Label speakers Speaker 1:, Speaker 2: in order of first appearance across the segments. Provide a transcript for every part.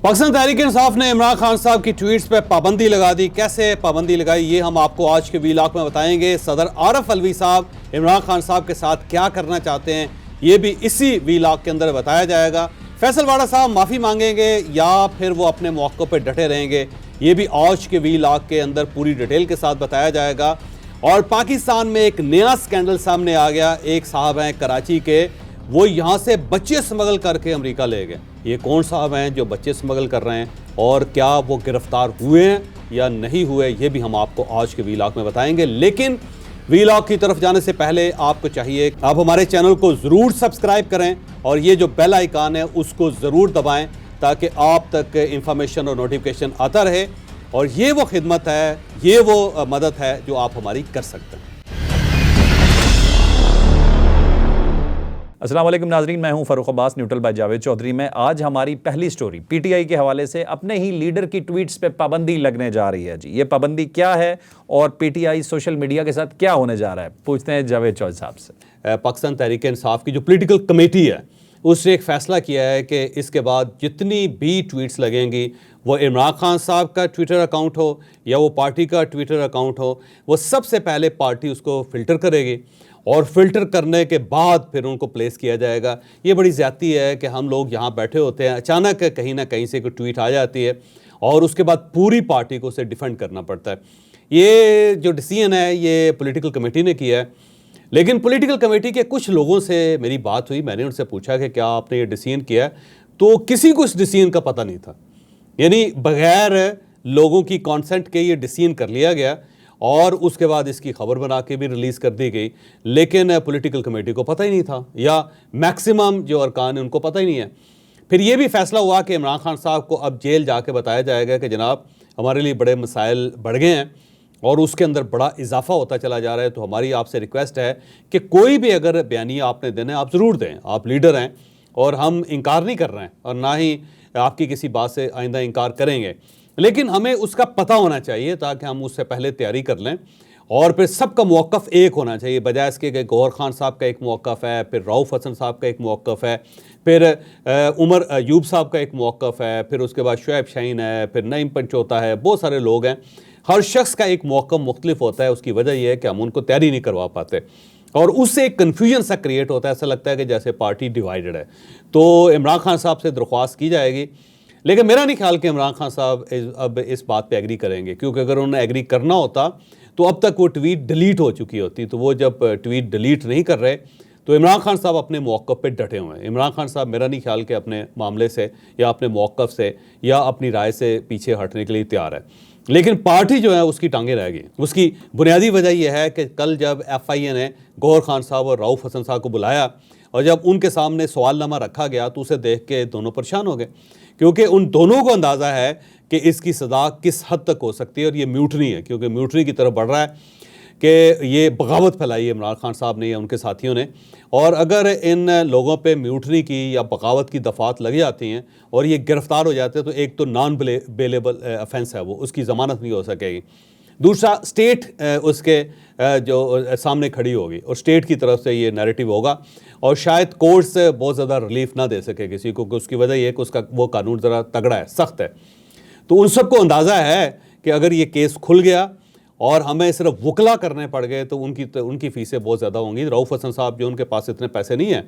Speaker 1: पाकिस्तान तहरीक इंसाफ ने इमरान खान साहब की ट्वीट्स पे पाबंदी लगा दी। कैसे पाबंदी लगाई ये हम आपको आज के वीलॉग में बताएंगे। सदर आरिफ अलवी साहब इमरान खान साहब के साथ क्या करना चाहते हैं ये भी इसी वीलॉग के अंदर बताया जाएगा। फैसल वाड़ा साहब माफ़ी मांगेंगे या फिर वो अपने मौक़े पे डटे रहेंगे, ये भी आज के वीलॉग के अंदर पूरी डिटेल के साथ बताया जाएगा। और पाकिस्तान में एक नया स्कैंडल सामने आ गया। एक साहब हैं कराची के, वो यहाँ से बच्चे स्मगल करके अमेरिका ले गए। ये कौन साहब हैं जो बच्चे स्मगल कर रहे हैं और क्या वो गिरफ्तार हुए हैं या नहीं हुए, ये भी हम आपको आज के वीलॉग में बताएंगे। लेकिन वीलॉग की तरफ जाने से पहले आपको चाहिए आप हमारे चैनल को ज़रूर सब्सक्राइब करें और ये जो बेल आइकन है उसको ज़रूर दबाएं ताकि आप तक इंफॉर्मेशन और नोटिफिकेशन आता रहे। और ये वो खिदमत है, ये वो मदद है जो आप हमारी कर सकते हैं।
Speaker 2: अस्सलाम वालेकुम नाजरीन, मैं हूं फ़ारूक अब्बास, न्यूट्रल बाय जावेद चौधरी में। आज हमारी पहली स्टोरी पीटीआई के हवाले से अपने ही लीडर की ट्वीट्स पे पाबंदी लगने जा रही है। जी, ये पाबंदी क्या है और पीटीआई सोशल मीडिया के साथ क्या होने जा रहा है, पूछते हैं जावेद चौधरी साहब से।
Speaker 1: पाकिस्तान तहरीक इंसाफ की जो पॉलिटिकल कमेटी है उसने एक फ़ैसला किया है कि इसके बाद जितनी भी ट्वीट्स लगेंगी, वो इमरान खान साहब का ट्विटर अकाउंट हो या वो पार्टी का ट्विटर अकाउंट हो, वो सबसे पहले पार्टी उसको फ़िल्टर करेगी और फ़िल्टर करने के बाद फिर उनको प्लेस किया जाएगा। ये बड़ी ज़्यादती है कि हम लोग यहाँ बैठे होते हैं, अचानक कहीं ना कहीं से कोई ट्वीट आ जाती है और उसके बाद पूरी पार्टी को उसे डिफेंड करना पड़ता है। ये जो डिसीजन है ये पॉलिटिकल कमेटी ने किया है। लेकिन पॉलिटिकल कमेटी के कुछ लोगों से मेरी बात हुई, मैंने उनसे पूछा कि क्या आपने ये डिसीजन किया है, तो किसी को इस डिसीजन का पता नहीं था। यानी बग़ैर लोगों की कॉन्सेंट के ये डिसीजन कर लिया गया और उसके बाद इसकी खबर बना के भी रिलीज़ कर दी गई। लेकिन पॉलिटिकल कमेटी को पता ही नहीं था या मैक्सिमम जो अरकान है उनको पता ही नहीं है। फिर ये भी फैसला हुआ कि इमरान खान साहब को अब जेल जाके बताया जाएगा कि जनाब हमारे लिए बड़े मसाइल बढ़ गए हैं और उसके अंदर बड़ा इजाफा होता चला जा रहा है। तो हमारी आपसे रिक्वेस्ट है कि कोई भी अगर बयानिया आपने देना है आप ज़रूर दें, आप लीडर हैं और हम इनकार नहीं कर रहे हैं और ना ही आपकी किसी बात से आइंदा इनकार करेंगे, लेकिन हमें उसका पता होना चाहिए ताकि हम उससे पहले तैयारी कर लें। और फिर सबका मौक़िफ़ एक होना चाहिए, बजाय इसके कि गौहर खान साहब का एक मौक़िफ़ है, फिर रऊफ़ हसन साहब का एक मौक़िफ़ है, फिर उमर अयूब साहब का एक मौक़िफ़ है, फिर उसके बाद शुएब शाहीन है, फिर नईम पंचोता है, बहुत सारे लोग हैं। हर शख्स का एक मौक़िफ़ मुख्तलिफ होता है। उसकी वजह यह है कि हम उनको तैयारी नहीं करवा पाते और उससे एक कन्फ्यूजन सा क्रिएट होता है। ऐसा लगता है कि जैसे पार्टी डिवाइडेड है। तो इमरान खान साहब से दरख्वास्त की जाएगी, लेकिन मेरा नहीं ख्याल कि इमरान खान साहब अब इस बात पे एग्री करेंगे, क्योंकि अगर उन्हें एग्री करना होता तो अब तक वो ट्वीट डिलीट हो चुकी होती। तो वो जब ट्वीट डिलीट नहीं कर रहे तो इमरान खान साहब अपने मौक़िफ़ पे डटे हुए हैं। इमरान खान साहब मेरा नहीं ख्याल कि अपने मामले से या अपने मौक़िफ़ से या अपनी राय से पीछे हटने के लिए तैयार है। लेकिन पार्टी जो है उसकी टांगें रह गई। उसकी बुनियादी वजह यह है कि कल जब FIA ने गौहर खान साहब और रऊफ़ हसन साहब को बुलाया और जब उनके सामने सवालनामा रखा गया तो उसे देख के दोनों परेशान हो गए, क्योंकि उन दोनों को अंदाज़ा है कि इसकी सज़ा किस हद तक हो सकती है। और ये म्यूटनी है, क्योंकि म्यूटनी की तरफ बढ़ रहा है कि ये बगावत फैलाई है इमरान खान साहब ने या उनके साथियों ने। और अगर इन लोगों पे म्यूटनी की या बगावत की दफ़ात लग जाती हैं और ये गिरफ़्तार हो जाते हैं तो एक तो नॉन बेलेबल ऑफेंस है, वो उसकी ज़मानत नहीं हो सकेगी। दूसरा स्टेट उसके जो सामने खड़ी होगी और स्टेट की तरफ से ये नैरेटिव होगा और शायद कोर्ट से बहुत ज़्यादा रिलीफ ना दे सके किसी को, उसकी वजह यह है कि उसका वो कानून ज़रा तगड़ा है, सख्त है। तो उन सबको अंदाज़ा है कि अगर ये केस खुल गया और हमें सिर्फ वकला करने पड़ गए तो उनकी फ़ीसें बहुत ज़्यादा होंगी। रऊफ़ हसन साहब जो उनके पास इतने पैसे नहीं हैं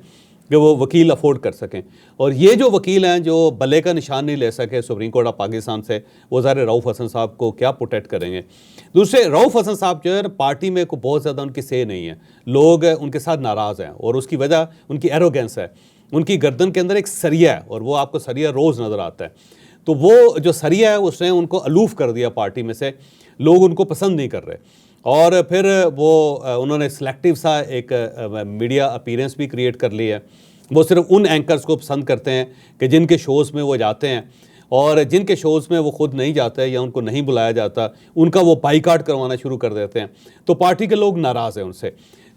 Speaker 1: कि वो वकील अफोर्ड कर सकें, और ये जो वकील हैं जो बल्ले का निशान नहीं ले सके सुप्रीम कोर्ट ऑफ पाकिस्तान से, वो ज़ाहिर रऊफ़ हसन साहब को क्या प्रोटेक्ट करेंगे। दूसरे रऊफ़ हसन साहब जो है पार्टी में को बहुत ज़्यादा उनकी से नहीं है, लोग उनके साथ नाराज़ हैं और उसकी वजह उनकी एरोगेंस है। उनकी गर्दन के अंदर एक सरिया है और वो आपको सरिया रोज़ नज़र आता है। तो वो जो सरिया है उसने उनको अलूफ़ कर दिया पार्टी में से, लोग उनको पसंद नहीं कर रहे। और फिर वो उन्होंने सेलेक्टिव सा एक मीडिया अपीयरेंस भी क्रिएट कर ली है। वो सिर्फ उन एंकर्स को पसंद करते हैं कि जिनके शोज़ में वो जाते हैं, और जिनके शोज़ में वो खुद नहीं जाते या उनको नहीं बुलाया जाता उनका वो बाइकाट करवाना शुरू कर देते हैं। तो पार्टी के लोग नाराज़ हैं उनसे।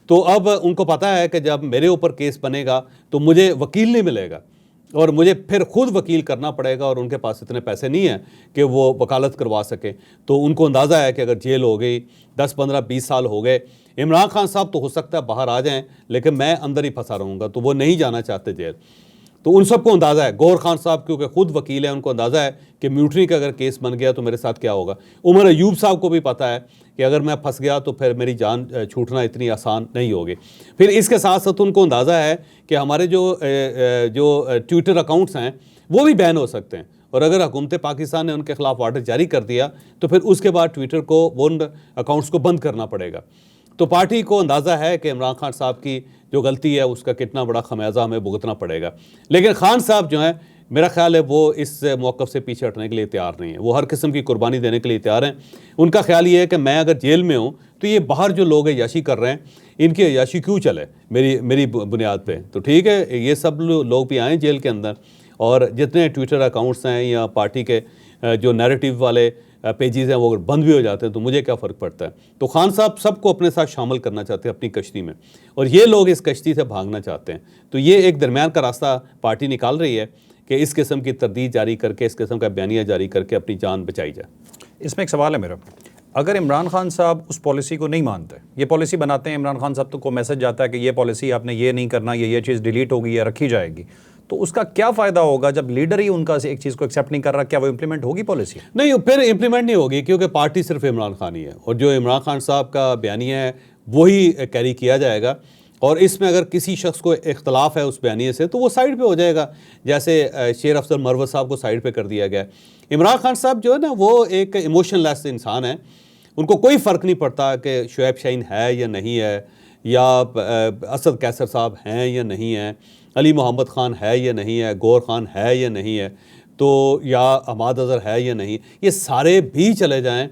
Speaker 1: तो अब उनको पता है कि जब मेरे ऊपर केस बनेगा तो मुझे वकील नहीं मिलेगा और मुझे फिर खुद वकील करना पड़ेगा और उनके पास इतने पैसे नहीं हैं कि वो वकालत करवा सके। तो उनको अंदाज़ा है कि अगर जेल हो गई 10, 15, 20 साल हो गए, इमरान खान साहब तो हो सकता है बाहर आ जाएं, लेकिन मैं अंदर ही फंसा रहूँगा, तो वो नहीं जाना चाहते जेल। तो उन सबको अंदाज़ा है, गौहर खान साहब क्योंकि खुद वकील है, उनको अंदाज़ा है कि म्यूटनी का अगर केस बन गया तो मेरे साथ क्या होगा। उमर अयूब साहब को भी पता है कि अगर मैं फंस गया तो फिर मेरी जान छूटना इतनी आसान नहीं होगी। फिर इसके साथ साथ उनको अंदाज़ा है कि हमारे जो ट्विटर अकाउंट्स हैं वो भी बैन हो सकते हैं, और अगर हुकूमत पाकिस्तान ने उनके खिलाफ ऑर्डर जारी कर दिया तो फिर उसके बाद ट्विटर को उन अकाउंट्स को बंद करना पड़ेगा। तो पार्टी को अंदाज़ा है कि इमरान खान साहब की जो गलती है उसका कितना बड़ा खमियाजा हमें भुगतना पड़ेगा। लेकिन खान साहब जो हैं, मेरा ख्याल है वो इस मौक़िफ़ से पीछे हटने के लिए तैयार नहीं है, वो हर किस्म की कुर्बानी देने के लिए तैयार हैं। उनका ख्याल ये है कि मैं अगर जेल में हूँ तो ये बाहर जो लोग अय्याशी कर रहे हैं, इनकी अय्याशी क्यों चले मेरी बुनियाद पे। तो ठीक है, ये सब लोग भी आएँ जेल के अंदर, और जितने ट्विटर अकाउंट्स हैं या पार्टी के जो नैरेटिव वाले पेजेस हैं वो अगर बंद भी हो जाते हैं तो मुझे क्या फ़र्क पड़ता है। तो खान साहब सबको अपने साथ शामिल करना चाहते हैं अपनी कश्ती में, और ये लोग इस कश्ती से भागना चाहते हैं। तो ये एक दरमियान का रास्ता पार्टी निकाल रही है कि इस किस्म की तरदीद जारी करके, इस किस्म का बयानिया जारी करके अपनी जान बचाई जाए।
Speaker 2: इसमें एक सवाल है मेरा, अगर इमरान खान साहब उस पॉलिसी को नहीं मानते, ये पॉलिसी बनाते हैं इमरान खान साहब, तो को मैसेज जाता है कि ये पॉलिसी आपने ये नहीं करना, ये चीज़ डिलीट होगी या रखी जाएगी, तो उसका क्या फ़ायदा होगा जब लीडर ही उनका एक चीज़ को एक्सेप्ट नहीं कर रहा? क्या वो इम्प्लीमेंट होगी पॉलिसी?
Speaker 1: नहीं, फिर इम्प्लीमेंट नहीं होगी, क्योंकि पार्टी सिर्फ इमरान खान ही है, और जो इमरान खान साहब का बयानिया है वही कैरी किया जाएगा। और इसमें अगर किसी शख्स को इख्तलाफ है उस बयानिए से तो वो साइड पे हो जाएगा, जैसे शेर अफसर मरवत साहब को साइड पे कर दिया गया। इमरान खान साहब जो है ना, वो एक इमोशनलेस इंसान है, उनको कोई फ़र्क नहीं पड़ता कि शुएब शाहीन है या नहीं है, या असद कैसर साहब हैं या नहीं हैं, अली मोहम्मद ख़ान है या नहीं है, गौहर खान है या नहीं है, तो या अहमद अज़हर है या नहीं, ये सारे भी चले जाएं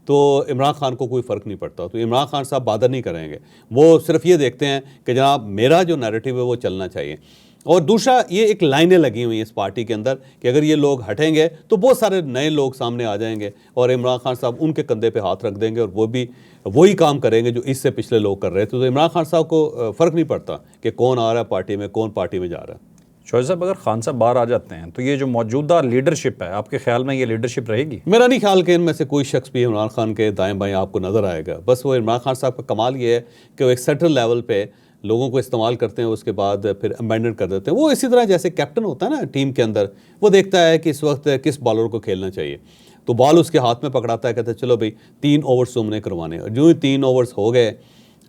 Speaker 1: तो इमरान खान को कोई फ़र्क नहीं पड़ता। तो इमरान खान साहब बादर नहीं करेंगे, वो सिर्फ ये देखते हैं कि जनाब मेरा जो नैरेटिव है वो चलना चाहिए। और दूसरा, ये एक लाइनें लगी हुई हैं इस पार्टी के अंदर कि अगर ये लोग हटेंगे तो बहुत सारे नए लोग सामने आ जाएंगे और इमरान खान साहब उनके कंधे पे हाथ रख देंगे और वो भी वही काम करेंगे जो इससे पिछले लोग कर रहे थे। तो इमरान खान साहब को फ़र्क नहीं पड़ता कि कौन आ रहा है पार्टी में, कौन पार्टी में जा रहा है।
Speaker 2: शोएब साहब, अगर खान साहब बाहर आ जाते हैं तो ये जो मौजूदा लीडरशिप है, आपके ख्याल में ये लीडरशिप रहेगी?
Speaker 1: मेरा नहीं ख्याल कि इनमें से कोई शख्स भी इमरान खान के दाएं बाएं आपको नज़र आएगा। बस वो इमरान खान साहब का कमाल ये है कि वो एक सेंट्रल लेवल पे लोगों को इस्तेमाल करते हैं, उसके बाद फिर अमेंडमेंट कर देते हैं। वो इसी तरह जैसे कैप्टन होता है ना टीम के अंदर, वो देखता है कि इस वक्त किस बॉलर को खेलना चाहिए, तो बॉल उसके हाथ में पकड़ाता है, कहता है चलो भाई 3 ओवर्स तुमने करवाने, और जो ही 3 ओवर्स हो गए,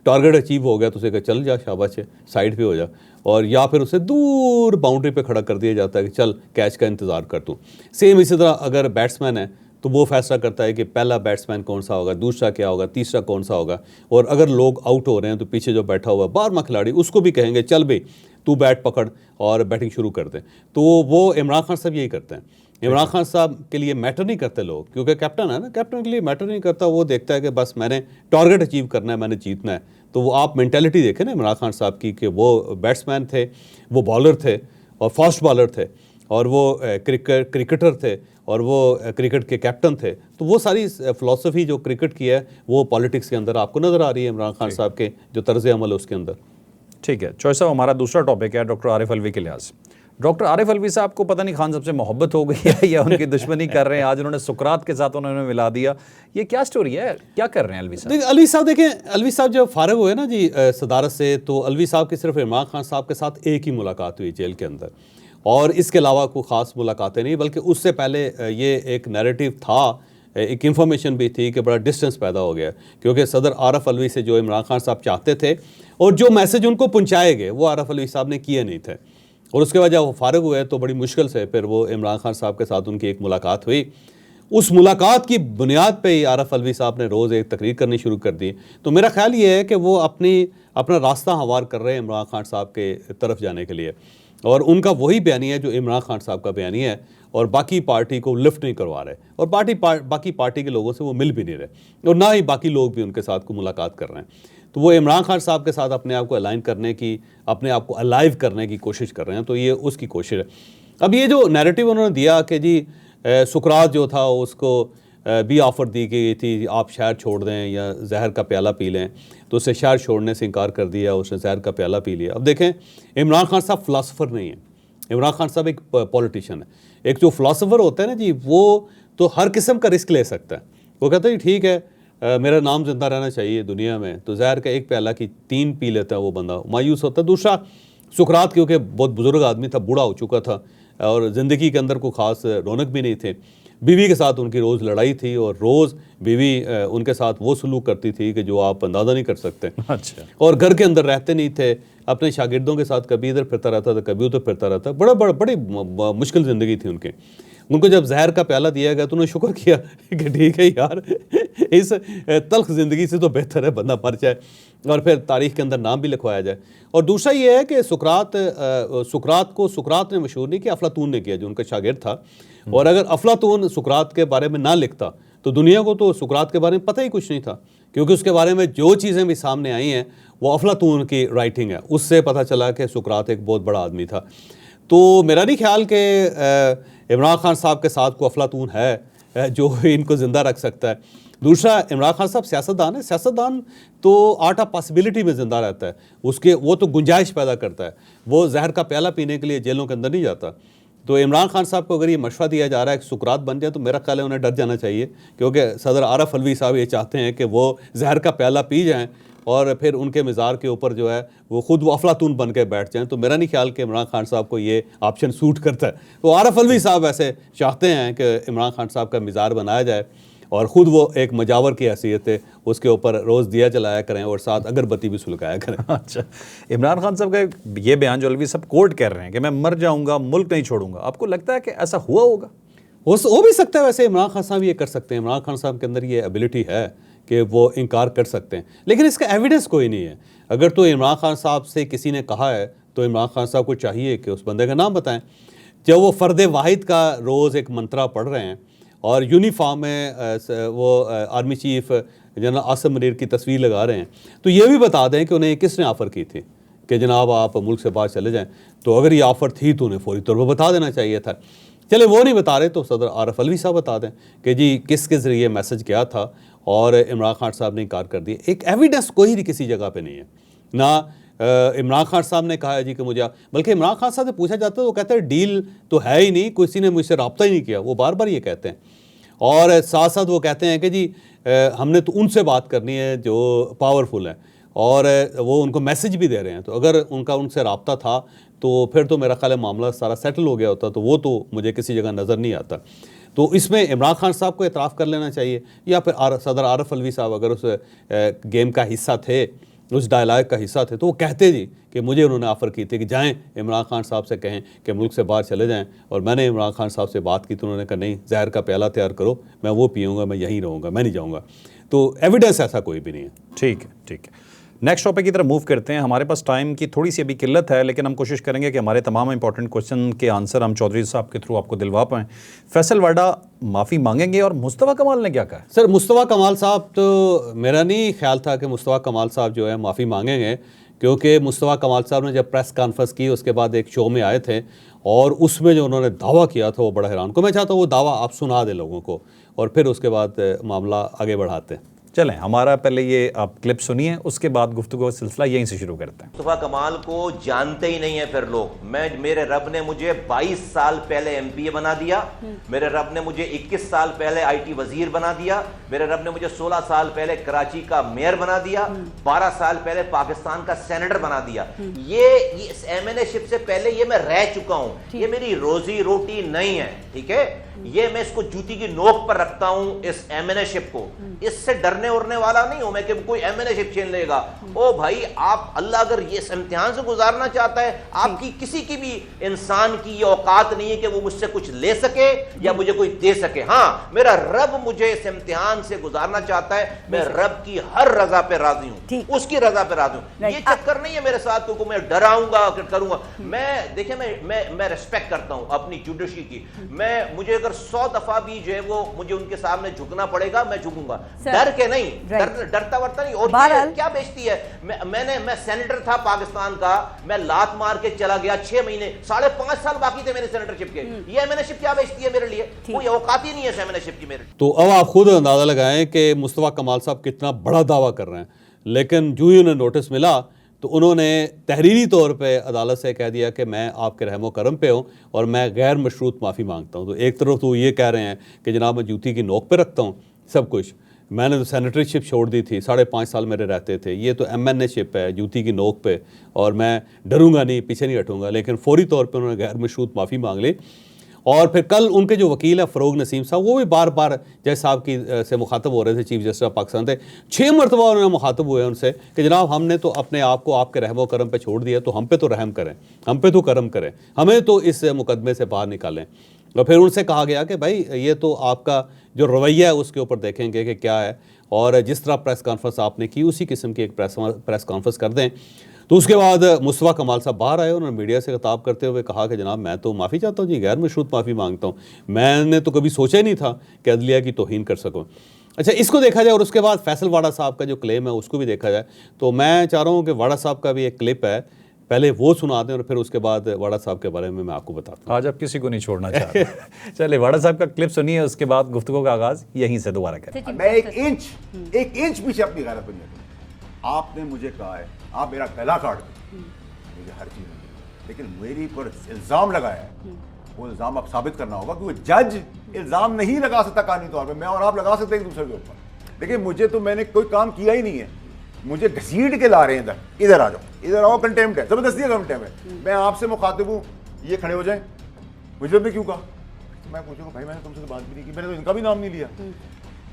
Speaker 1: टारगेट अचीव हो गया, तो उसे कहा चल जा शाबाश है, साइड पे हो जा, और या फिर उसे दूर बाउंड्री पे खड़ा कर दिया जाता है कि चल कैच का इंतज़ार कर तू। सेम इसी तरह अगर बैट्समैन है तो वो फैसला करता है कि पहला बैट्समैन कौन सा होगा, दूसरा क्या होगा, तीसरा कौन सा होगा। और अगर लोग आउट हो रहे हैं तो पीछे जो बैठा हुआ है 12वां खिलाड़ी, उसको भी कहेंगे चल भाई तू बैट पकड़ और बैटिंग शुरू कर दे। तो वो इमरान खान साहब यही करते हैं। इमरान खान साहब के लिए मैटर नहीं करते लोग, क्योंकि कैप्टन है ना, कैप्टन के लिए मैटर नहीं करता। वो देखता है कि बस मैंने टारगेट अचीव करना है, मैंने जीतना है। तो वो आप मेंटालिटी देखें ना इमरान खान साहब की, कि वो बैट्समैन थे, वो बॉलर थे और फास्ट बॉलर थे, और वो क्रिकेटर थे, और वो क्रिकेट के कैप्टन थे। तो वो सारी फ़िलासफ़ी जो क्रिकेट की है वो पॉलिटिक्स के अंदर आपको नज़र आ रही है इमरान खान साहब के जो तर्ज़ अमल है उसके अंदर।
Speaker 2: ठीक है शोएब साहब, हमारा दूसरा टॉपिक है डॉक्टर आरिफ अलवी के लिहाज। डॉक्टर आरिफ अलवी साहब को पता नहीं खान साहब से मोहब्बत हो गई है या उनकी दुश्मनी कर रहे हैं, आज उन्होंने सुकरात के साथ उन्होंने मिला दिया, ये क्या स्टोरी है, क्या कर रहे हैं अलवी साहब?
Speaker 1: देखिए अलवी साहब, देखें अलवी साहब जब फारग हुए ना जी सदारत से, तो अलवी साहब की सिर्फ इमरान खान साहब के साथ एक ही मुलाकात हुई जेल के अंदर, और इसके अलावा कोई ख़ास मुलाकातें नहीं। बल्कि उससे पहले ये एक नैरेटिव था, एक इंफॉर्मेशन भी थी कि बड़ा डिस्टेंस पैदा हो गया, क्योंकि सदर आरिफ अलवी से जो इमरान खान साहब चाहते थे और जो मैसेज उनको पहुँचाए गए वो आरिफ अलवी साहब ने किए नहीं थे। और उसके बाद जब वो फारग हुए तो बड़ी मुश्किल से फिर वो इमरान खान साहब के साथ उनकी एक मुलाकात हुई। उस मुलाकात की बुनियाद पे ही आरिफ अलवी साहब ने रोज़ एक तकरीर करनी शुरू कर दी। तो मेरा ख्याल ये है कि वो अपना रास्ता हमवार कर रहे हैं इमरान खान साहब के तरफ जाने के लिए, और उनका वही बयानी है जो इमरान खान साहब का बयानी है, और बाकी पार्टी को लिफ्ट नहीं करवा रहे, और बाकी पार्टी के लोगों से वो मिल भी नहीं रहे, और ना ही बाकी लोग भी उनके साथ को मुलाकात कर रहे हैं। तो वो इमरान खान साहब के साथ अपने आप को अलाइन करने की, अपने आप को अलाइव करने की कोशिश कर रहे हैं। तो ये उसकी कोशिश है। अब ये जो नैरेटिव उन्होंने दिया कि जी सुकरात जो था उसको भी ऑफ़र दी गई थी आप शहर छोड़ दें या जहर का प्याला पी लें, तो उसे शहर छोड़ने से इनकार कर दिया, उसने जहर का प्याला पी लिया। अब देखें इमरान खान साहब फ़िलासफ़र नहीं है, इमरान खान साहब एक पॉलिटिशियन है। एक जो फ़िलासफ़र होता है ना जी, वो तो हर किस्म का रिस्क ले सकता है। वो कहता है ठीक है मेरा नाम जिंदा रहना चाहिए दुनिया में, तो जहर का एक प्याला की 3 पी लेता है वो बंदा, मायूस होता है। दूसरा, सुकरात क्योंकि बहुत बुजुर्ग आदमी था, बूढ़ा हो चुका था और ज़िंदगी के अंदर कोई ख़ास रौनक भी नहीं थे। बीवी के साथ उनकी रोज़ लड़ाई थी और रोज़ बीवी उनके साथ वो सलूक करती थी कि जो आप अंदाज़ा नहीं कर सकते।
Speaker 2: अच्छा।
Speaker 1: और घर के अंदर रहते नहीं थे, अपने शागिर्दों के साथ कभी इधर फिरता रहता था, कभी उधर फिरता रहता। बड़ी मुश्किल ज़िंदगी थी उनकी। उनको जब जहर का प्याला दिया गया तो उन्होंने शुक्र किया कि ठीक है यार, इस तल्ख ज़िंदगी से तो बेहतर है बंदा मर जाए और फिर तारीख़ के अंदर नाम भी लिखवाया जाए। और दूसरा ये है कि सुकरात को सुकरात ने मशहूर नहीं किया, अफलातून ने किया, जो उनका शागिर्द था। और अगर अफलातून सुकरात के बारे में ना लिखता तो दुनिया को तो सुकरात के बारे में पता ही कुछ नहीं था, क्योंकि उसके बारे में जो चीज़ें भी सामने आई हैं वो अफलातून की राइटिंग है। उससे पता चला कि सुकरात एक बहुत बड़ा आदमी था। तो मेरा नहीं ख्याल कि इमरान खान साहब के साथ कोई अफलातून है जो इनको ज़िंदा रख सकता है। दूसरा, इमरान खान साहब सियासतदान है, सियासतदान तो आर्ट ऑफ पॉसिबिलिटी में ज़िंदा रहता है, वो तो गुंजाइश पैदा करता है, वो जहर का प्याला पीने के लिए जेलों के अंदर नहीं जाता। तो इमरान खान साहब को अगर ये मशवरा दिया जा रहा है कि सुकरात बन जाए तो मेरा ख्याल है उन्हें डर जाना चाहिए, क्योंकि सदर आरफ अलवी साहब ये चाहते हैं कि वो जहर का प्याला पी जाएं और फिर उनके मज़ार के ऊपर जो है वो अफलातून बन के बैठ जाएं। तो मेरा नहीं ख्याल कि इमरान खान साहब को ये ऑप्शन सूट करता है। तो आरफ अलवी साहब ऐसे चाहते हैं कि इमरान खान साहब का मज़ार बनाया जाए और ख़ुद वो एक मजावर की हैसियत है, उसके ऊपर रोज़ दिया जलाया करें और साथ अगरबत्ती भी सुलगाया करें।
Speaker 2: अच्छा, इमरान खान साहब का ये बयान जो अलवी सब कोर्ट कर रहे हैं कि मैं मर जाऊंगा, मुल्क नहीं छोड़ूंगा, आपको लगता है कि ऐसा हुआ होगा?
Speaker 1: हो भी सकता है। वैसे इमरान खान साहब ये कर सकते हैं, इमरान खान साहब के अंदर ये एबिलिटी है कि वो इनकार कर सकते हैं, लेकिन इसका एविडेंस कोई नहीं है। अगर तो इमरान खान साहब से किसी ने कहा है तो इमरान खान साहब को चाहिए कि उस बंदे का नाम बताएं। जब वो फ़र्द वाहिद का रोज़ एक मंत्रा पढ़ रहे हैं और यूनिफॉर्म में वो army chief general Asim Munir की तस्वीर लगा रहे हैं, तो ये भी बता दें कि उन्हें किसने ऑफ़र की थी कि जनाब आप मुल्क से बाहर चले जाएं। तो अगर ये ऑफ़र थी तो उन्हें फौरी तौर पर बता देना चाहिए था। चले वो नहीं बता रहे तो सदर आरफ अलवी साहब बता दें कि जी किसके ज़रिए मैसेज गया था, और इमरान खान साहब ने इनकार कर दिया। एक एविडेंस कोई भी किसी जगह पे नहीं है ना। इमरान खान साहब ने कहा है जी कि मुझे, बल्कि इमरान खान साहब से पूछा जाता है वो कहते हैं डील तो है ही नहीं, किसी ने मुझसे रब्ता ही नहीं किया, वो बार बार ये कहते हैं। और साथ साथ वो कहते हैं कि जी हमने तो उनसे बात करनी है जो पावरफुल है, और वो उनको मैसेज भी दे रहे हैं। तो अगर उनका उनसे रब्ता था तो फिर तो मेरा ख्याल है मामला सारा सेटल हो गया होता, तो वो तो मुझे किसी जगह नज़र नहीं आता। तो इसमें इमरान खान साहब को एतराफ़ कर लेना चाहिए, या फिर सदर आरफ अलवी साहब अगर उस गेम का हिस्सा थे, उस डायलॉग का हिस्सा थे, तो वो कहते जी कि मुझे उन्होंने ऑफ़र की थी कि जाएं इमरान खान साहब से कहें कि मुल्क से बाहर चले जाएं। और मैंने इमरान खान साहब से बात की तो उन्होंने कहा नहीं, जहर का प्याला तैयार करो, मैं वो पीऊँगा, मैं यहीं रहूँगा, मैं नहीं जाऊँगा। तो एविडेंस ऐसा कोई भी नहीं है।
Speaker 2: ठीक है, ठीक है। नेक्स्ट टॉपिक की तरफ मूव करते हैं। हमारे पास टाइम की थोड़ी सी अभी किल्लत है, लेकिन हम कोशिश करेंगे कि हमारे तमाम इंपॉर्टेंट क्वेश्चन के आंसर हम चौधरी साहब के थ्रू आपको दिलवा पाएँ। फैसल वाडा माफ़ी मांगेंगे, और मुस्तफ़ा कमाल ने क्या कहा?
Speaker 1: सर, मुस्तफ़ा कमाल साहब तो मेरा नहीं ख्याल था कि मुस्तफ़ा कमाल साहब जो है माफ़ी मांगेंगे, क्योंकि मुस्तफ़ा कमाल साहब ने जब प्रेस कॉन्फ्रेंस की उसके बाद एक शो में आए थे और उसमें जो उन्होंने दावा किया था वो बड़ा हैरान को। मैं चाहता हूँ वो दावा आप सुना दें लोगों को और फिर उसके बाद मामला आगे बढ़ाते हैं।
Speaker 2: चलें, हमारा पहले ये आप क्लिप सुनिए, उसके बाद गुफ्तगू का सिलसिला यहीं से शुरू करते हैं।
Speaker 3: मुस्तफ़ा कमाल को जानते ही नहीं है फिर लोग। मेरे रब ने मुझे 22 साल पहले एमपीए बना दिया, मेरे रब ने मुझे 21 साल पहले आईटी वजीर बना दिया, मेरे रब ने मुझे 16 साल पहले कराची का मेयर बना दिया, 12 साल पहले पाकिस्तान का सेनेटर बना दिया। ये इस एमएनए-शिप से पहले ये मैं रह चुका हूं, ये मेरी रोजी रोटी नहीं है, ठीक है। ये मैं इसको जूती की नोक पर रखता हूं, इस एमएनए-शिप को। इससे डरने उड़ने वाला नहीं हूं मैं कि कोई एमएनए-शिप छीन लेगा। ओ भाई, आप अल्लाह अगर ये इम्तिहान से गुजारना चाहता है, आपकी किसी की भी इंसान की ये औकात नहीं है कि वो मुझसे कुछ ले सके या मुझे कोई दे सके। हाँ, मेरा रब मुझे इस इम्तिहान से गुजारना चाहता है, मैं रब की हर रजा पे राजी हूं, उसकी रजा पे राजी हूं। ये चक्कर नहीं है मेरे साथ क्योंकि मैं डराऊंगा करूंगा। मैं देखिए, मैं रिस्पेक्ट करता हूं अपनी जुडिशरी की। मुझे अगर 100 दफा भी जो है वो मुझे उनके सामने झुकना पड़ेगा, मैं झुकूंगा, डर के नहीं, डरता वरता नहीं। और क्या बेइज्जती है। मैं सेनेटर था पाकिस्तान का, मैं लात मार के चला गया 6 महीने, 5.5 साल बाकी थे मेरे सेनेटरशिप के। ये एमएनए-शिप क्या बेइज्जती है मेरे लिए? कोई औकात ही नहीं है एमएनए-शिप की मेरे।
Speaker 1: तो अब आप खुद अंदाजा लगाएं कि मुस्तफ़ा कमाल साहब कितना बड़ा दावा कर रहे हैं, लेकिन जो ही उन्हें नोटिस मिला तो उन्होंने तहरीरी तौर पे अदालत से कह दिया कि मैं आपके रहमो करम पे हूँ और मैं गैर मशरूत माफ़ी मांगता हूँ। तो एक तरफ तो ये कह रहे हैं कि जनाब मैं जूती की नोक पे रखता हूँ सब कुछ, मैंने तो सेनेटरीशिप छोड़ दी थी, 5.5 साल मेरे रहते थे, ये तो MNA शिप है जूती की नोक पे, और मैं डरूंगा नहीं, पीछे नहीं हटूंगा। लेकिन फौरी तौर पे उन्होंने गैर मशरूत माफ़ी मांग ली। और फिर कल उनके जो वकील है फ़रोग नसीम साहब, वो भी बार बार जज साहब की से मुखातब हो रहे थे, चीफ जस्टिस ऑफ पाकिस्तान थे। 6 मरतबा उन्होंने मुखातब हुए उनसे कि जनाब हमने तो अपने आप को आपके रहमो करम पे छोड़ दिया, तो हम पे तो रहम करें, हम पे तो करम करें, हमें तो इस मुकदमे से बाहर निकालें। और फिर उनसे कहा गया कि भाई ये तो आपका जो रवैया है उसके ऊपर देखेंगे कि क्या है, और जिस तरह प्रेस कॉन्फ्रेंस आपने की उसी किस्म की एक प्रेस कॉन्फ्रेंस कर दें। तो उसके बाद मुस्तफ़ा कमाल साहब बाहर आए, उन्होंने मीडिया से खिताब करते हुए कहा कि जनाब मैं तो माफ़ी चाहता हूँ जी, गैर मशरूत माफ़ी मांगता हूँ, मैंने तो कभी सोचा ही नहीं था कि अदलिया की तौहीन कर सकूँ। अच्छा, इसको देखा जाए और उसके बाद फैसल वाड़ा साहब का जो क्लेम है उसको भी देखा जाए, तो मैं चाह रहा हूँ कि वाड़ा साहब का भी एक क्लिप है, पहले वो सुना दें और फिर उसके बाद वाड़ा साहब के बारे में मैं आपको बताता हूँ।
Speaker 2: आज आप किसी को नहीं छोड़ना चाहते। चलिए वाड़ा साहब का क्लिप सुनिए, उसके बाद गुफ्तगू का आगाज यहीं से दोबारा करें।
Speaker 4: मैं एक इंच पीछे अपनी गैरत पर नहीं हटूंगा। आपने मुझे कहा है आप मेरा गला काट दो, मुझे हर चीज मिली, लेकिन मेरी पर इल्जाम लगाया है, वो इल्जाम आप साबित करना होगा कि वो जज इल्जाम नहीं लगा सकता कानूनी तौर पर, मैं और आप लगा सकते हैं एक दूसरे के ऊपर। देखिए मुझे तो मैंने कोई काम किया ही नहीं है, मुझे घसीट के ला रहे हैं इधर आ जाओ, इधर आओ, कंटेम्प्ट है, जबरदस्ती कंटेम्प्ट है। मैं आपसे मुखातिब हूँ, ये खड़े हो जाए, मुझे आपने क्यों कहा? तो मैं पूछूंगा भाई मैंने तुमसे तो बात भी नहीं की, मैंने तो इनका भी नाम नहीं लिया।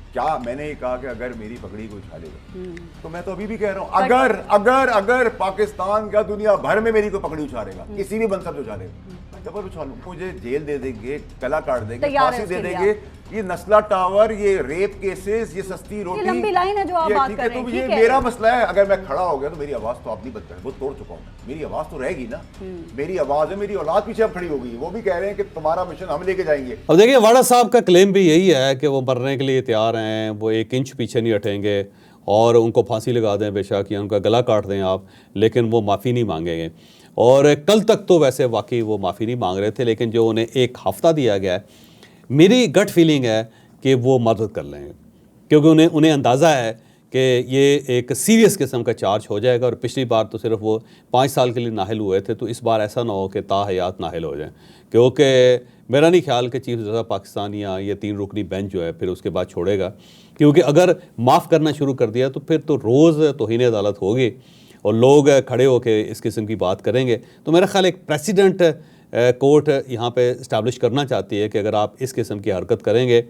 Speaker 4: क्या मैंने ये कहा कि अगर मेरी पकड़ी को उछालेगा, तो मैं तो अभी भी कह रहा हूँ अगर अगर अगर पाकिस्तान का दुनिया भर में मेरी को पकड़ी उछालेगा, किसी भी बंसर उछालेगा, जबर उछालूं, मुझे जेल दे देंगे, गला काट देंगे, फांसी दे देंगे। ये नस्ला टावर, ये रेप केसेस, ये सस्ती रोटी,
Speaker 5: ये लंबी लाइन है जो आप बात कर रहे हैं।
Speaker 4: तो ये मेरा मसला है, अगर मैं खड़ा हो गया तो मेरी आवाज तो आप नहीं बंद करें, वो तोड़ चुका हूँ, मेरी आवाज तो रहेगी ना, मेरी आवाज है, मेरी औलाद पीछे अब खड़ी हो गई, वो भी कह रहे हैं कि तुम्हारा मिशन हम लेके जाएंगे।
Speaker 1: अब देखिए वाड़ा साहब का क्लेम भी यही है कि वो मरने के लिए तैयार हैं, वो 1 इंच पीछे नहीं हटेंगे, और उनको फांसी लगा दें बेशक या उनका गला काट दें आप, लेकिन वो माफ़ी नहीं मांगेंगे। और कल तक तो वैसे वाकई वो माफ़ी नहीं मांग रहे थे, लेकिन जो उन्हें 1 हफ़्ता दिया गया है, मेरी गट फीलिंग है कि वो मदद कर लेंगे, क्योंकि उन्हें अंदाज़ा है कि ये एक सीरियस किस्म का चार्ज हो जाएगा। और पिछली बार तो सिर्फ वो 5 साल के लिए नाहिल हुए थे, तो इस बार ऐसा ना हो कि ताहयात नाहिल हो जाए, क्योंकि मेरा नहीं ख्याल कि चीफ जस्टिस ऑफ पाकिस्तान या ये 3 रुकनी बेंच जो है फिर उसके बाद छोड़ेगा, क्योंकि अगर माफ़ करना शुरू कर दिया तो फिर तो रोज़ तौहीन अदालत होगी और लोग खड़े होकर इस किस्म की बात करेंगे। तो मेरा ख्याल एक प्रेसिडेंट कोर्ट यहाँ पे इस्टेब्लिश करना चाहती है कि अगर आप इस किस्म की हरकत करेंगे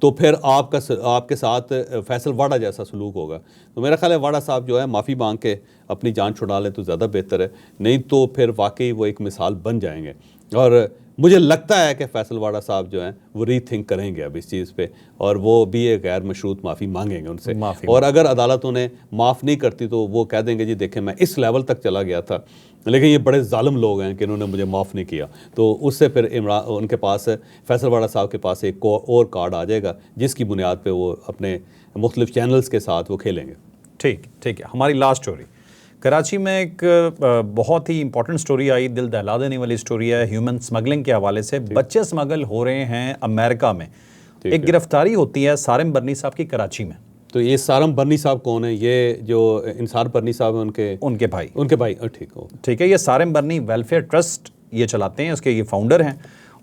Speaker 1: तो फिर आपके साथ फैसल वाड़ा जैसा सलूक होगा। तो मेरा ख्याल है वाड़ा साहब जो है माफ़ी मांग के अपनी जान छुड़ा लें तो ज़्यादा बेहतर है, नहीं तो फिर वाकई वो एक मिसाल बन जाएंगे। और मुझे लगता है कि फैसल वाड़ा साहब जो हैं वो रीथिंक करेंगे अब इस चीज़ पे, और वो भी एक गैर मशरूत माफ़ी मांगेंगे उनसे। और अगर अदालत उन्हें माफ़ नहीं करती तो वो कह देंगे जी देखें मैं इस लेवल तक चला गया था, लेकिन ये बड़े जालिम लोग हैं कि इन्होंने मुझे माफ़ नहीं किया। तो उससे फिर उनके पास फैसल वाड़ा साहब के पास एक और कार्ड आ जाएगा जिसकी बुनियाद पर वो अपने मुख्तलिफ चैनल्स के साथ वो खेलेंगे।
Speaker 2: ठीक है। हमारी लास्ट स्टोरी, कराची में एक बहुत ही इंपॉर्टेंट स्टोरी आई, दिल दहला देने वाली स्टोरी है ह्यूमन स्मगलिंग के हवाले से। बच्चे स्मगल हो रहे हैं अमेरिका में। एक गिरफ्तारी होती है सारिम बर्नी साहब की कराची में।
Speaker 1: तो ये सारम बर्नी साहब कौन है? ये जो इंसार बर्नी साहब हैं उनके भाई। ठीक
Speaker 2: है। ये सारिम बर्नी वेलफेयर ट्रस्ट ये चलाते हैं, उसके ये फाउंडर हैं।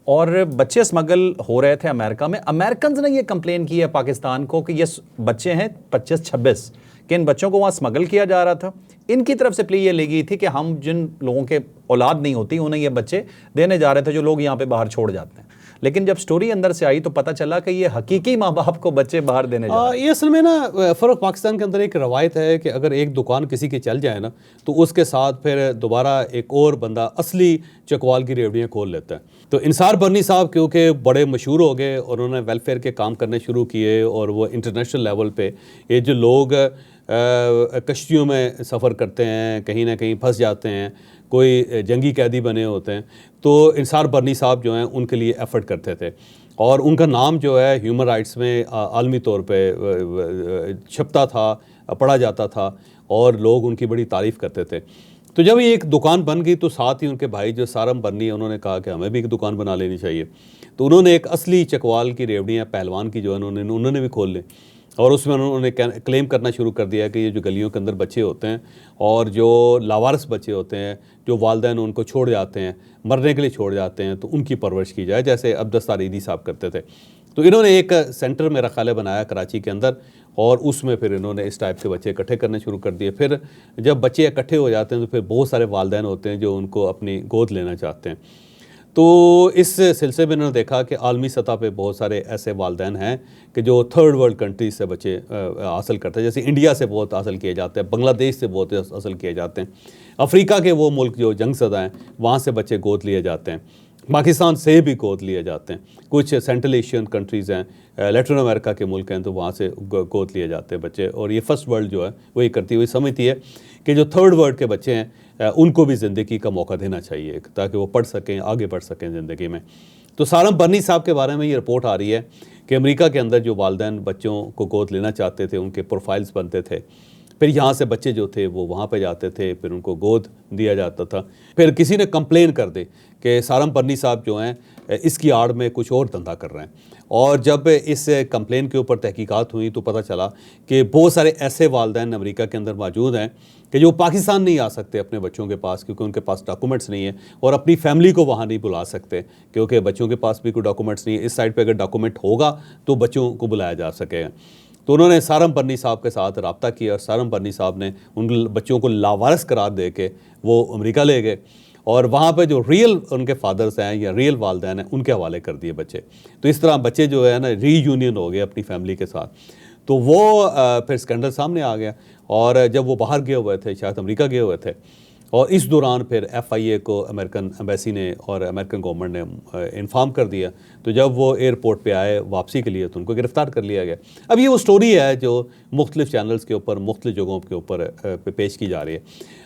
Speaker 2: और बच्चे स्मगल हो रहे थे अमेरिका में। अमेरिकन ने ये कंप्लेन की है पाकिस्तान को कि ये बच्चे हैं 25-26 कि इन बच्चों को वहाँ स्मगल किया जा रहा था। इनकी तरफ से प्ली ये ली गई थी कि हम जिन लोगों के औलाद नहीं होती उन्हें ये बच्चे देने जा रहे थे जो लोग यहाँ पे बाहर छोड़ जाते हैं। लेकिन जब स्टोरी अंदर से आई तो पता चला कि ये हकीकी माँ बाप को बच्चे बाहर देने जा रहे हैं।
Speaker 1: ये असल में ना फ़र्क पाकिस्तान के अंदर एक रवायत है कि अगर एक दुकान किसी की चल जाए ना तो उसके साथ फिर दोबारा एक और बंदा असली चकवाल की रेवड़ियाँ खोल लेता है। तो इंसार बर्नी साहब क्योंकि बड़े मशहूर हो गए और उन्होंने वेलफेयर के काम करने शुरू किए और वो इंटरनेशनल लेवल पे ये जो लोग कश्तियों में सफ़र करते हैं, कहीं ना कहीं फंस जाते हैं, कोई जंगी कैदी बने होते हैं, तो इंसार बर्नी साहब जो हैं उनके लिए एफ़र्ट करते थे। और उनका नाम जो है ह्यूमन राइट्स में आलमी तौर पे छपता था, पढ़ा जाता था और लोग उनकी बड़ी तारीफ़ करते थे। तो जब ये एक दुकान बन गई तो साथ ही उनके भाई जो सारम बर्नी उन्होंने कहा कि हमें भी एक दुकान बना लेनी चाहिए। तो उन्होंने एक असली चकवाल की रेवड़ियाँ पहलवान की जो है उन्होंने भी खोल ली और उसमें उन्होंने क्लेम करना शुरू कर दिया कि ये जो गलियों के अंदर बच्चे होते हैं और जो लावारिस बच्चे होते हैं, जो वालिदैन उनको छोड़ जाते हैं, मरने के लिए छोड़ जाते हैं, तो उनकी परवरिश की जाए, जैसे अब्दुस तारीदी साहब करते थे। तो इन्होंने एक सेंटर मेरा ख्याल बनाया कराची के अंदर और उसमें फिर इन्होंने इस टाइप के बच्चे इकट्ठे करने शुरू कर दिए। फिर जब बच्चे इकट्ठे हो जाते हैं तो फिर बहुत सारे वालिदैन होते हैं जो उनको अपनी गोद लेना चाहते हैं। तो इस सिलसिले में इन्होंने देखा कि आलमी सतह पे बहुत सारे ऐसे वालिदैन हैं कि जो थर्ड वर्ल्ड कंट्रीज से बच्चे हासिल करते हैं, जैसे इंडिया से बहुत हासिल किए जाते हैं, बांग्लादेश से बहुत हासिल किए जाते हैं, अफ्रीका के वो मुल्क जो जंग ज़दा हैं वहाँ से बच्चे गोद लिए जाते हैं, पाकिस्तान से भी गोद लिए जाते हैं, कुछ सेंट्रल एशियन कंट्रीज़ हैं, लैटिन अमेरिका के मुल्क हैं, तो वहाँ से गोद लिए जाते हैं बच्चे। और ये फर्स्ट वर्ल्ड जो है वो ये करती हुई समझती है कि जो थर्ड वर्ल्ड के बच्चे हैं उनको भी ज़िंदगी का मौका देना चाहिए ताकि वो पढ़ सकें, आगे बढ़ सकें ज़िंदगी में। तो सारम बर्नी साहब के बारे में ये रिपोर्ट आ रही है कि अमेरिका के अंदर जो वालिदैन बच्चों को गोद लेना चाहते थे उनके प्रोफाइल्स बनते थे, फिर यहाँ से बच्चे जो थे वो वहाँ पे जाते थे, फिर उनको गोद दिया जाता था। फिर किसी ने कंप्लेन कर दे कि सारम बर्नी साहब जो हैं इसकी आड़ में कुछ और धंधा कर रहे हैं। और जब इस कंप्लेन के ऊपर तहकीकात हुई तो पता चला कि बहुत सारे ऐसे वालिदैन अमेरिका के अंदर मौजूद हैं कि जो पाकिस्तान नहीं आ सकते अपने बच्चों के पास क्योंकि उनके पास डॉक्यूमेंट्स नहीं है, और अपनी फैमिली को वहाँ नहीं बुला सकते क्योंकि बच्चों के पास भी कोई डॉक्यूमेंट्स नहीं है। इस साइड पे अगर डॉक्यूमेंट होगा तो बच्चों को बुलाया जा सकेगा। तो उन्होंने सारम बर्नी साहब के साथ रब्ता किया और सारम बर्नी साहब ने उन बच्चों को लावारिस करार दे के वो अमेरिका ले गए और वहाँ पे जो रियल उनके फादर्स हैं या रियल वालिदैन हैं उनके हवाले कर दिए बच्चे। तो इस तरह बच्चे जो है ना रीयूनियन हो गए अपनी फैमिली के साथ। तो वो फिर स्कैंडल सामने आ गया और जब वो बाहर गए हुए थे, शायद अमेरिका गए हुए थे, और इस दौरान फिर FIA को अमेरिकन एम्बेसी ने और अमेरिकन गवर्नमेंट ने इन्फॉर्म कर दिया। तो जब वो एयरपोर्ट पे आए वापसी के लिए तो उनको गिरफ़्तार कर लिया गया। अब ये वो स्टोरी है जो मुख्तलिफ़ चैनल्स के ऊपर मुख्तलिफ़ जगहों के ऊपर पेश की जा रही है।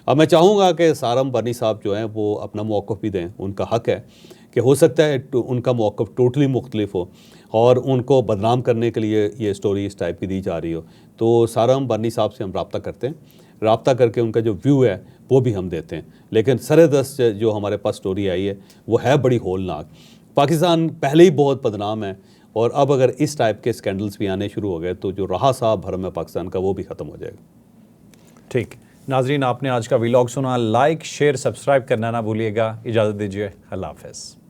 Speaker 1: अब मैं चाहूँगा कि सारम बर्नी साहब जो हैं वो अपना मौक़िफ़ भी दें, उनका हक़ है कि हो सकता है उनका मौक़िफ़ टोटली मुख्तलिफ हो और उनको बदनाम करने के लिए ये स्टोरी इस टाइप की दी जा रही हो। तो सारम बर्नी साहब से हम रब्ता करते हैं, रब्ता करके उनका जो व्यू है वो भी हम देते हैं। लेकिन सरेदस्त जो हमारे पास स्टोरी आई है वो है बड़ी होलनाक। पाकिस्तान पहले ही बहुत बदनाम है और अब अगर इस टाइप के स्कैंडल्स भी आने शुरू हो गए तो जो रहा साहब भरम है पाकिस्तान का वो भी ख़त्म हो जाएगा।
Speaker 2: ठीक नाजरीन, आपने आज का व्लॉग सुना। लाइक शेयर सब्सक्राइब करना ना भूलिएगा। इजाज़त दीजिए, अल्लाह हाफ़िज़।